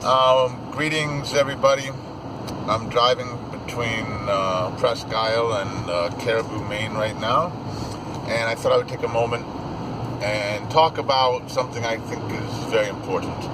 Greetings, everybody. I'm driving between Presque Isle and Caribou, Maine right now, and I thought I would take a moment and talk about something I think is very important.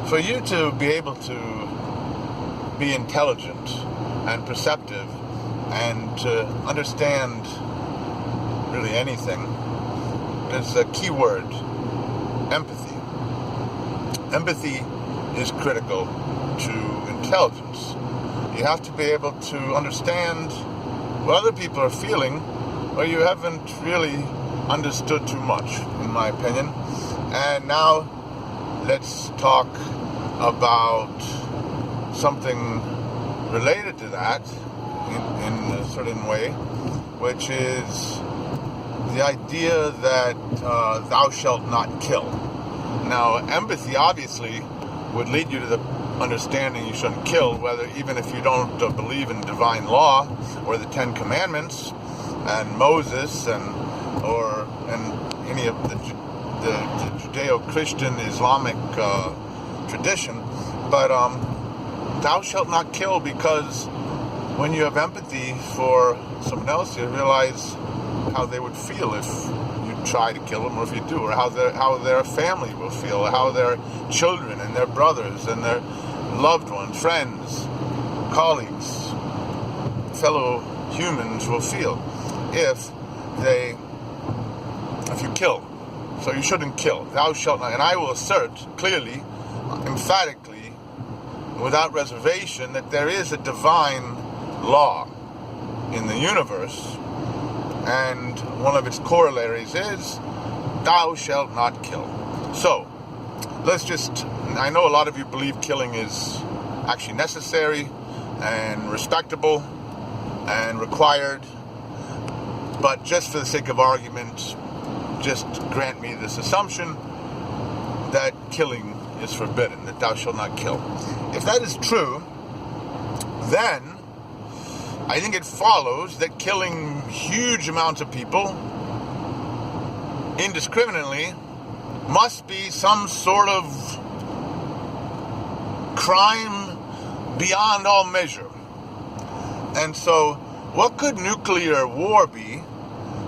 For you to be able to be intelligent and perceptive and to understand really anything, there's a key word: empathy. Empathy is critical to intelligence. You have to be able to understand what other people are feeling, or you haven't really understood too much, in my opinion. And now let's talk about something related to that in a certain way, which is the idea that thou shalt not kill. Now, empathy obviously would lead you to the understanding you shouldn't kill, whether even if you don't believe in divine law or the Ten Commandments and Moses and any of the Judeo-Christian Islamic tradition. But thou shalt not kill, because when you have empathy for someone else, you realize how they would feel if try to kill them, or if you do, or how their family will feel, or how their children and their brothers and their loved ones, friends, colleagues, fellow humans will feel if you kill. So you shouldn't kill. Thou shalt not. And I will assert clearly, emphatically, without reservation, that there is a divine law in the universe, and one of its corollaries is, thou shalt not kill. So, I know a lot of you believe killing is actually necessary and respectable and required, but just for the sake of argument, just grant me this assumption that killing is forbidden, that thou shalt not kill. If that is true, then I think it follows that killing huge amounts of people indiscriminately must be some sort of crime beyond all measure. And so, what could nuclear war be,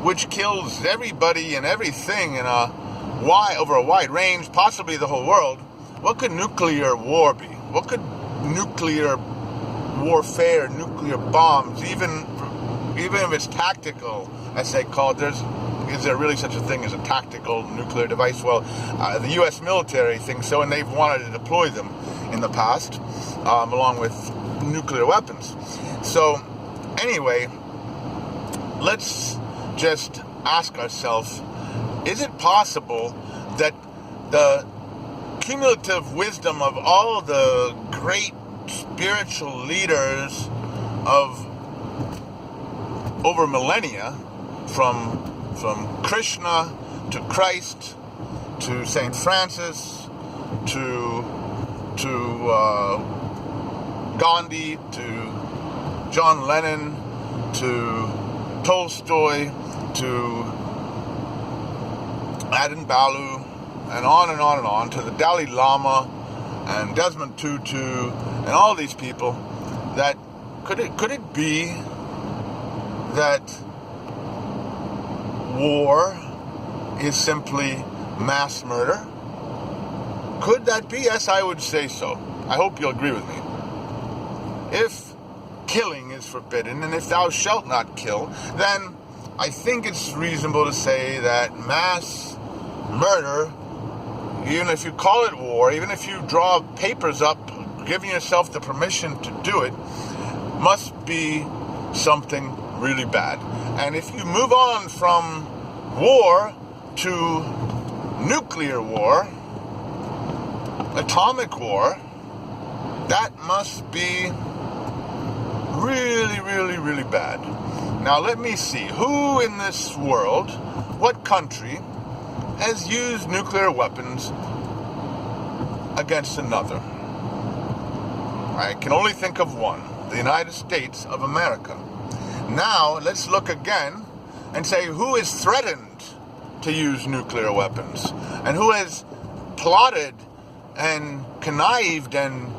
which kills everybody and everything over a wide range, possibly the whole world? What could nuclear war be? What could nuclear warfare, nuclear bombs, even if it's tactical, as they call it, is there really such a thing as a tactical nuclear device? Well, the U.S. military thinks so, and they've wanted to deploy them in the past, along with nuclear weapons. So, anyway, let's just ask ourselves, is it possible that the cumulative wisdom of all the great spiritual leaders of over millennia, from Krishna to Christ to Saint Francis to Gandhi to John Lennon to Tolstoy to Adin Balu, and on and on and on, to the Dalai Lama and Desmond Tutu and all these people, that could it be that war is simply mass murder? Could that be? Yes, I would say so. I hope you'll agree with me. If killing is forbidden, and if thou shalt not kill, then I think it's reasonable to say that mass murder, even if you call it war, even if you draw papers up giving yourself the permission to do it, must be something really bad. And if you move on from war to nuclear war, atomic war, that must be really, really, really bad. Now let me see, who in this world, what country has used nuclear weapons against another? I can only think of one, the United States of America. Now, let's look again and say, who is threatened to use nuclear weapons? And who has plotted and connived and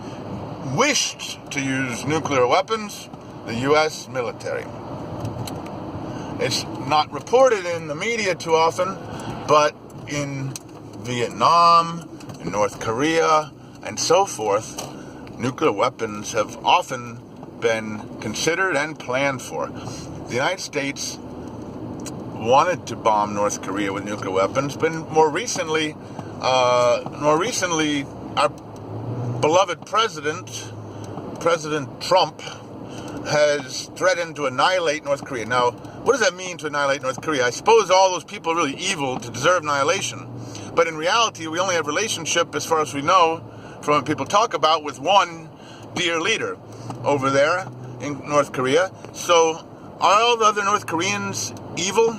wished to use nuclear weapons? The U.S. military. It's not reported in the media too often, but in Vietnam, in North Korea, and so forth, nuclear weapons have often been considered and planned for. The United States wanted to bomb North Korea with nuclear weapons, but more recently, our beloved President Trump, has threatened to annihilate North Korea. Now, what does that mean, to annihilate North Korea? I suppose all those people are really evil to deserve annihilation. But in reality, we only have relationship, as far as we know, from what people talk about, with one dear leader over there in North Korea. So, are all the other North Koreans evil?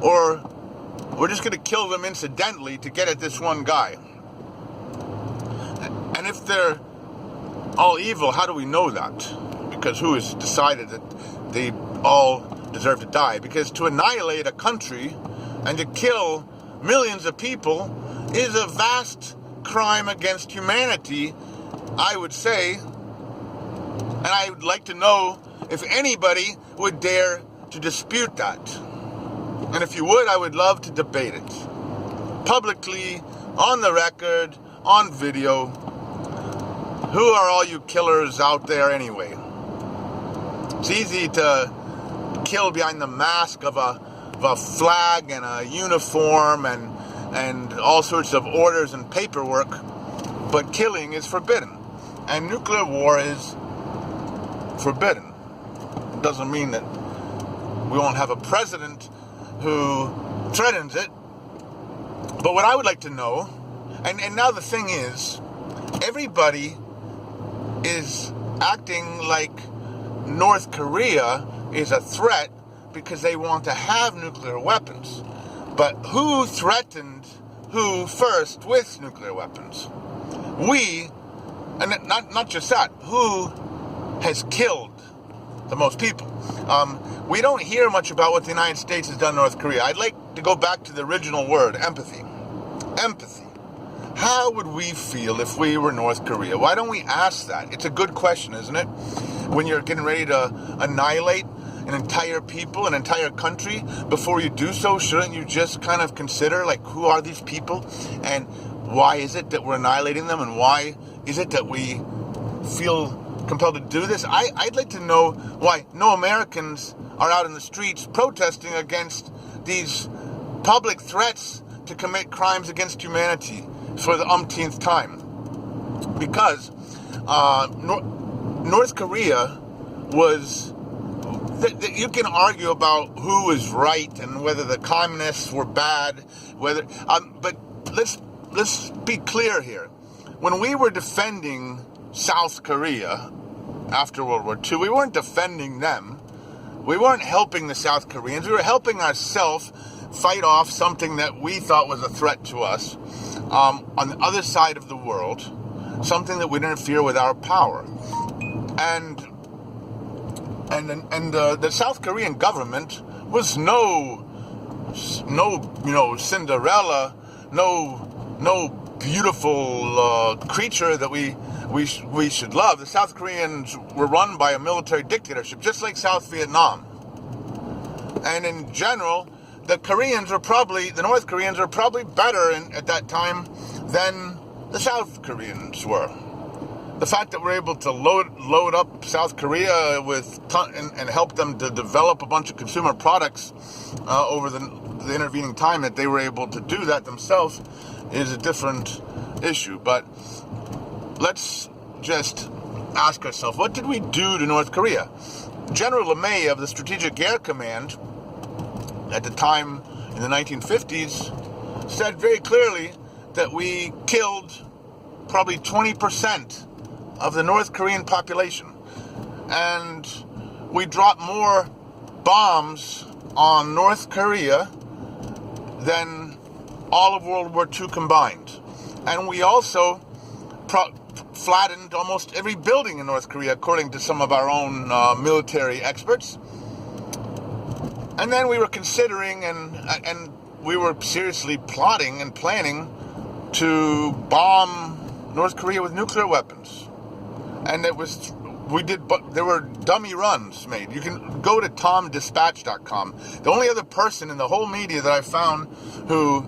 Or we're just going to kill them incidentally to get at this one guy? And if they're all evil, how do we know that? Because who has decided that they all deserve to die? Because to annihilate a country and to kill millions of people is a vast crime against humanity, I would say. And I would like to know if anybody would dare to dispute that. And if you would, I would love to debate it. Publicly, on the record, on video. Who are all you killers out there anyway? It's easy to kill behind the mask of a flag and a uniform and all sorts of orders and paperwork, but killing is forbidden. And nuclear war is forbidden. It doesn't mean that we won't have a president who threatens it. But what I would like to know, and now the thing is, everybody is acting like North Korea is a threat because they want to have nuclear weapons. But who threatened who first with nuclear weapons? We, and not just that, who has killed the most people? We don't hear much about what the United States has done in North Korea. I'd like to go back to the original word, empathy. Empathy. How would we feel if we were North Korea? Why don't we ask that? It's a good question, isn't it? When you're getting ready to annihilate an entire people, an entire country, before you do so, shouldn't you just kind of consider, like, who are these people? And why is it that we're annihilating them? And why is it that we feel compelled to do this? I'd like to know why no Americans are out in the streets protesting against these public threats to commit crimes against humanity for the umpteenth time. Because North Korea was... You can argue about who was right and whether the communists were bad, but let's be clear here. When we were defending South Korea after World War II, we weren't defending them. We weren't helping the South Koreans. We were helping ourselves fight off something that we thought was a threat to us on the other side of the world, something that would interfere with our power. And the South Korean government was no Cinderella, no beautiful creature that we should love. The South Koreans were run by a military dictatorship, just like South Vietnam. And in general, the North Koreans are probably better at that time than the South Koreans were. The fact that we're able to load up South Korea and help them to develop a bunch of consumer products over the intervening time that they were able to do that themselves is a different issue. But let's just ask ourselves, what did we do to North Korea? General LeMay of the Strategic Air Command at the time in the 1950s said very clearly that we killed probably 20% of the North Korean population. And we dropped more bombs on North Korea than all of World War II combined. And we also flattened almost every building in North Korea, according to some of our own military experts. And then we were considering and we were seriously plotting and planning to bomb North Korea with nuclear weapons. And there were dummy runs made. You can go to tomdispatch.com. The only other person in the whole media that I found who,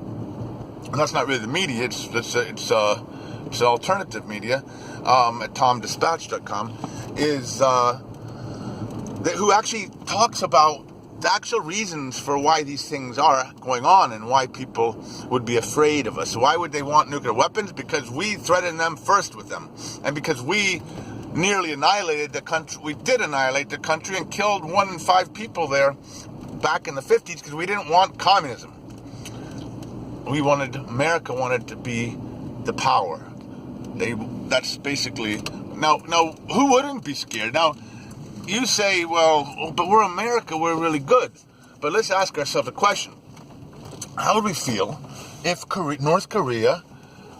and that's not really the media, it's alternative media, at tomdispatch.com, is who actually talks about the actual reasons for why these things are going on and why people would be afraid of us. Why would they want nuclear weapons? Because we threatened them first with them. And because we nearly annihilated the country. We did annihilate the country and killed 1 in 5 people there back in the 50s because we didn't want communism. America wanted to be the power. That's basically, now who wouldn't be scared? Now, you say, well, but we're America, we're really good. But let's ask ourselves a question. How would we feel if North Korea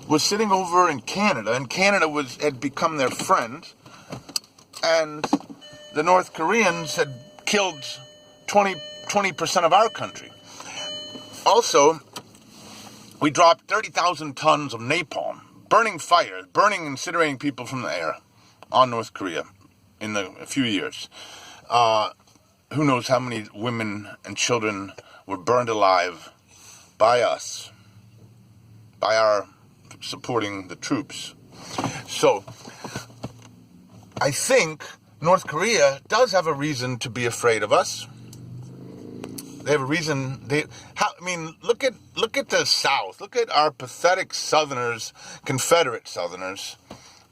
was sitting over in Canada, and Canada had become their friend, and the North Koreans had killed 20% of our country? Also, we dropped 30,000 tons of napalm, burning incinerating people from the air on North Korea in a few years. Who knows how many women and children were burned alive by us, by our supporting the troops. So, I think North Korea does have a reason to be afraid of us. They have a reason. Look at the South. Look at our pathetic Southerners, Confederate Southerners,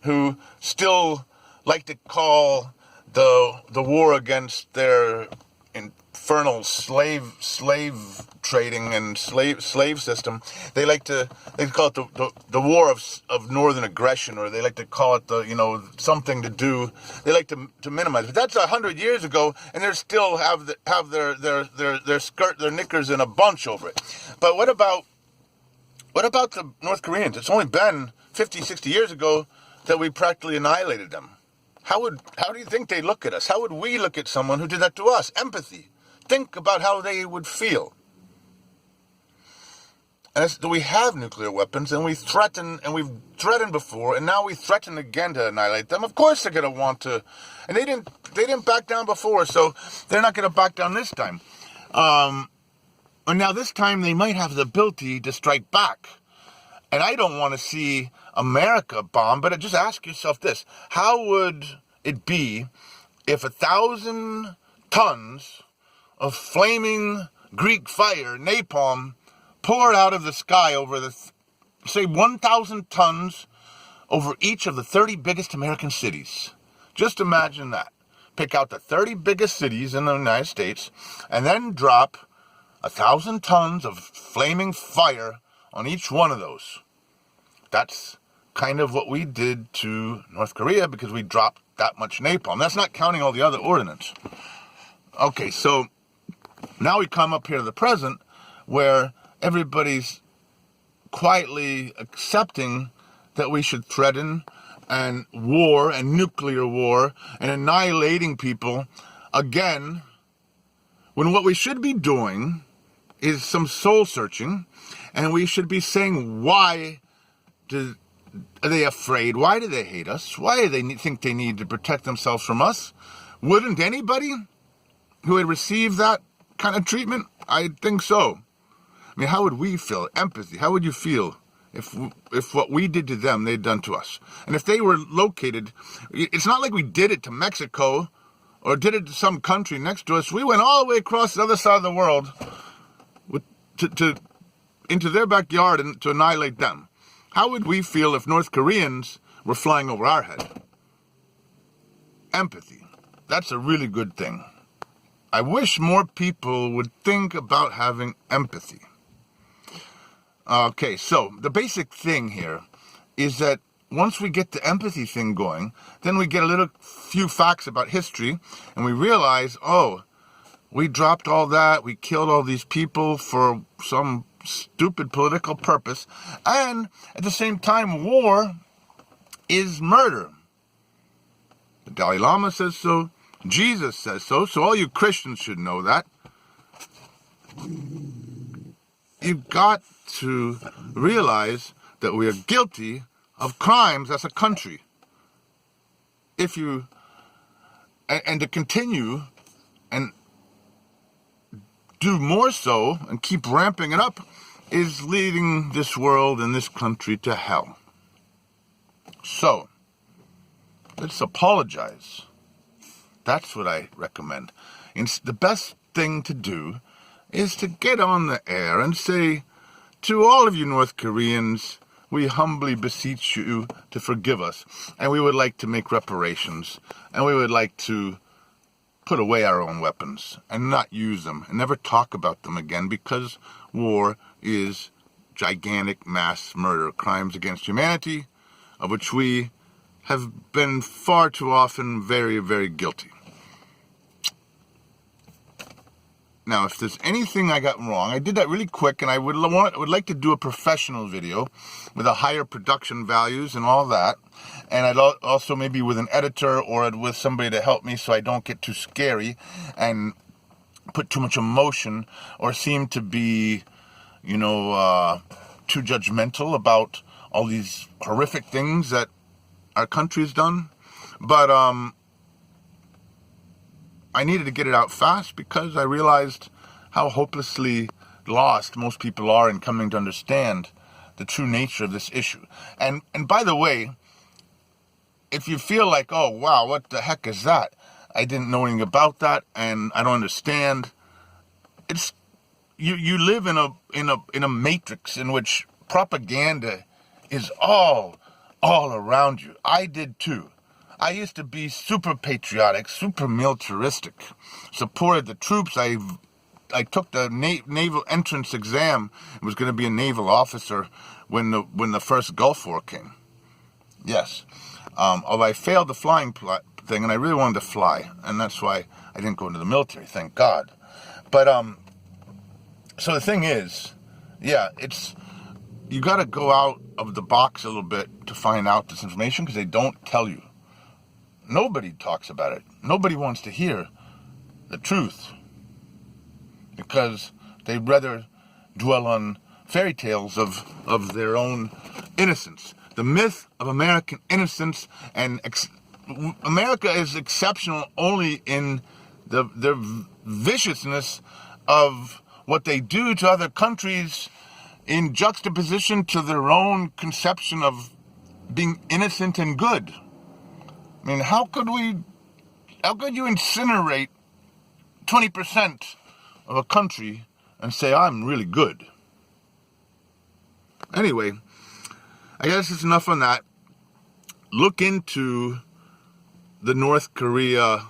who still like to call the war against their infernal slave trading and slave system. They call it the war of northern aggression, or they like to call it something to do. They like to minimize it. But that's 100 years ago, and they still have their knickers in a bunch over it. But what about the North Koreans? It's only been 50, 60 years ago that we practically annihilated them. How do you think they look at us? How would we look at someone who did that to us? Empathy. Think about how they would feel. And we have nuclear weapons, and we've threatened before, and now we threaten again to annihilate them. Of course they're going to want to, and they didn't back down before, so they're not going to back down this time. And now this time they might have the ability to strike back. And I don't want to see America bomb, but just ask yourself this. How would it be if 1,000 tons of flaming Greek fire, napalm, poured out of the sky over say 1,000 tons over each of the 30 biggest American cities? Just imagine that. Pick out the 30 biggest cities in the United States and then drop 1,000 tons of flaming fire on each one of those. That's kind of what we did to North Korea because we dropped that much napalm. That's not counting all the other ordnance. Okay, so now we come up here to the present where everybody's quietly accepting that we should threaten and war and nuclear war and annihilating people again, when what we should be doing is some soul searching, and we should be saying, why are they afraid? Why do they hate us? Why do they think they need to protect themselves from us? Wouldn't anybody who had received that kind of treatment? I think so. I mean, how would we feel? Empathy. How would you feel if what we did to them, they'd done to us? And if they were located, it's not like we did it to Mexico or did it to some country next to us. We went all the way across the other side of the world into their backyard and to annihilate them. How would we feel if North Koreans were flying over our head? Empathy. That's a really good thing. I wish more people would think about having empathy. Okay, so the basic thing here is that once we get the empathy thing going, then we get a few facts about history, and we realize, oh, we dropped all that, we killed all these people for some stupid political purpose, and at the same time, war is murder. The Dalai Lama says so, Jesus says so all you Christians should know that. You've got to realize that we are guilty of crimes as a country. And to continue and do more so and keep ramping it up is leading this world and this country to hell. So, let's apologize. That's what I recommend. The best thing to do is to get on the air and say, to all of you North Koreans, we humbly beseech you to forgive us, and we would like to make reparations, and we would like to put away our own weapons and not use them and never talk about them again, because war is gigantic mass murder, crimes against humanity, of which we have been far too often very, very guilty. Now, if there's anything I got wrong, I did that really quick, and I would like to do a professional video with a higher production values and all that. And I'd also maybe with an editor or with somebody to help me so I don't get too scary and put too much emotion or seem to be, too judgmental about all these horrific things that our country's done. But I needed to get it out fast because I realized how hopelessly lost most people are in coming to understand the true nature of this issue. And by the way, if you feel like, oh wow, what the heck is that? I didn't know anything about that and I don't understand. It's you live in a matrix in which propaganda is all around you. I did too. I used to be super patriotic, super militaristic, supported the troops. I took the naval entrance exam and was going to be a naval officer when the first Gulf War came. Yes. Although I failed the flying thing, and I really wanted to fly, and that's why I didn't go into the military, thank God. But, so the thing is, yeah, you got to go out of the box a little bit to find out this information, because they don't tell you. Nobody talks about it. Nobody wants to hear the truth because they'd rather dwell on fairy tales of their own innocence. The myth of American innocence, and America is exceptional only in the viciousness of what they do to other countries in juxtaposition to their own conception of being innocent and good. I mean, how could you incinerate 20% of a country and say, I'm really good? Anyway, I guess it's enough on that. Look into the North Korea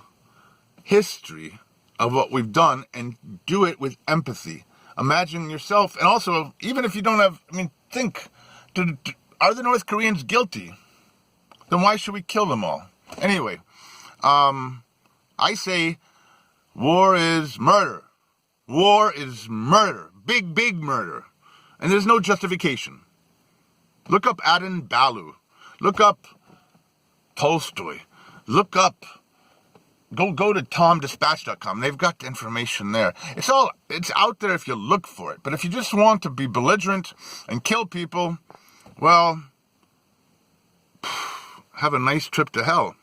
history of what we've done and do it with empathy. Imagine yourself, and also, even if you don't have, think, are the North Koreans guilty? Then why should we kill them all? Anyway, I say war is murder. War is murder. Big, big murder. And there's no justification. Look up Adin Balu. Look up Tolstoy. Look up, go to TomDispatch.com. They've got the information there. It's out there if you look for it. But if you just want to be belligerent and kill people, well, have a nice trip to hell.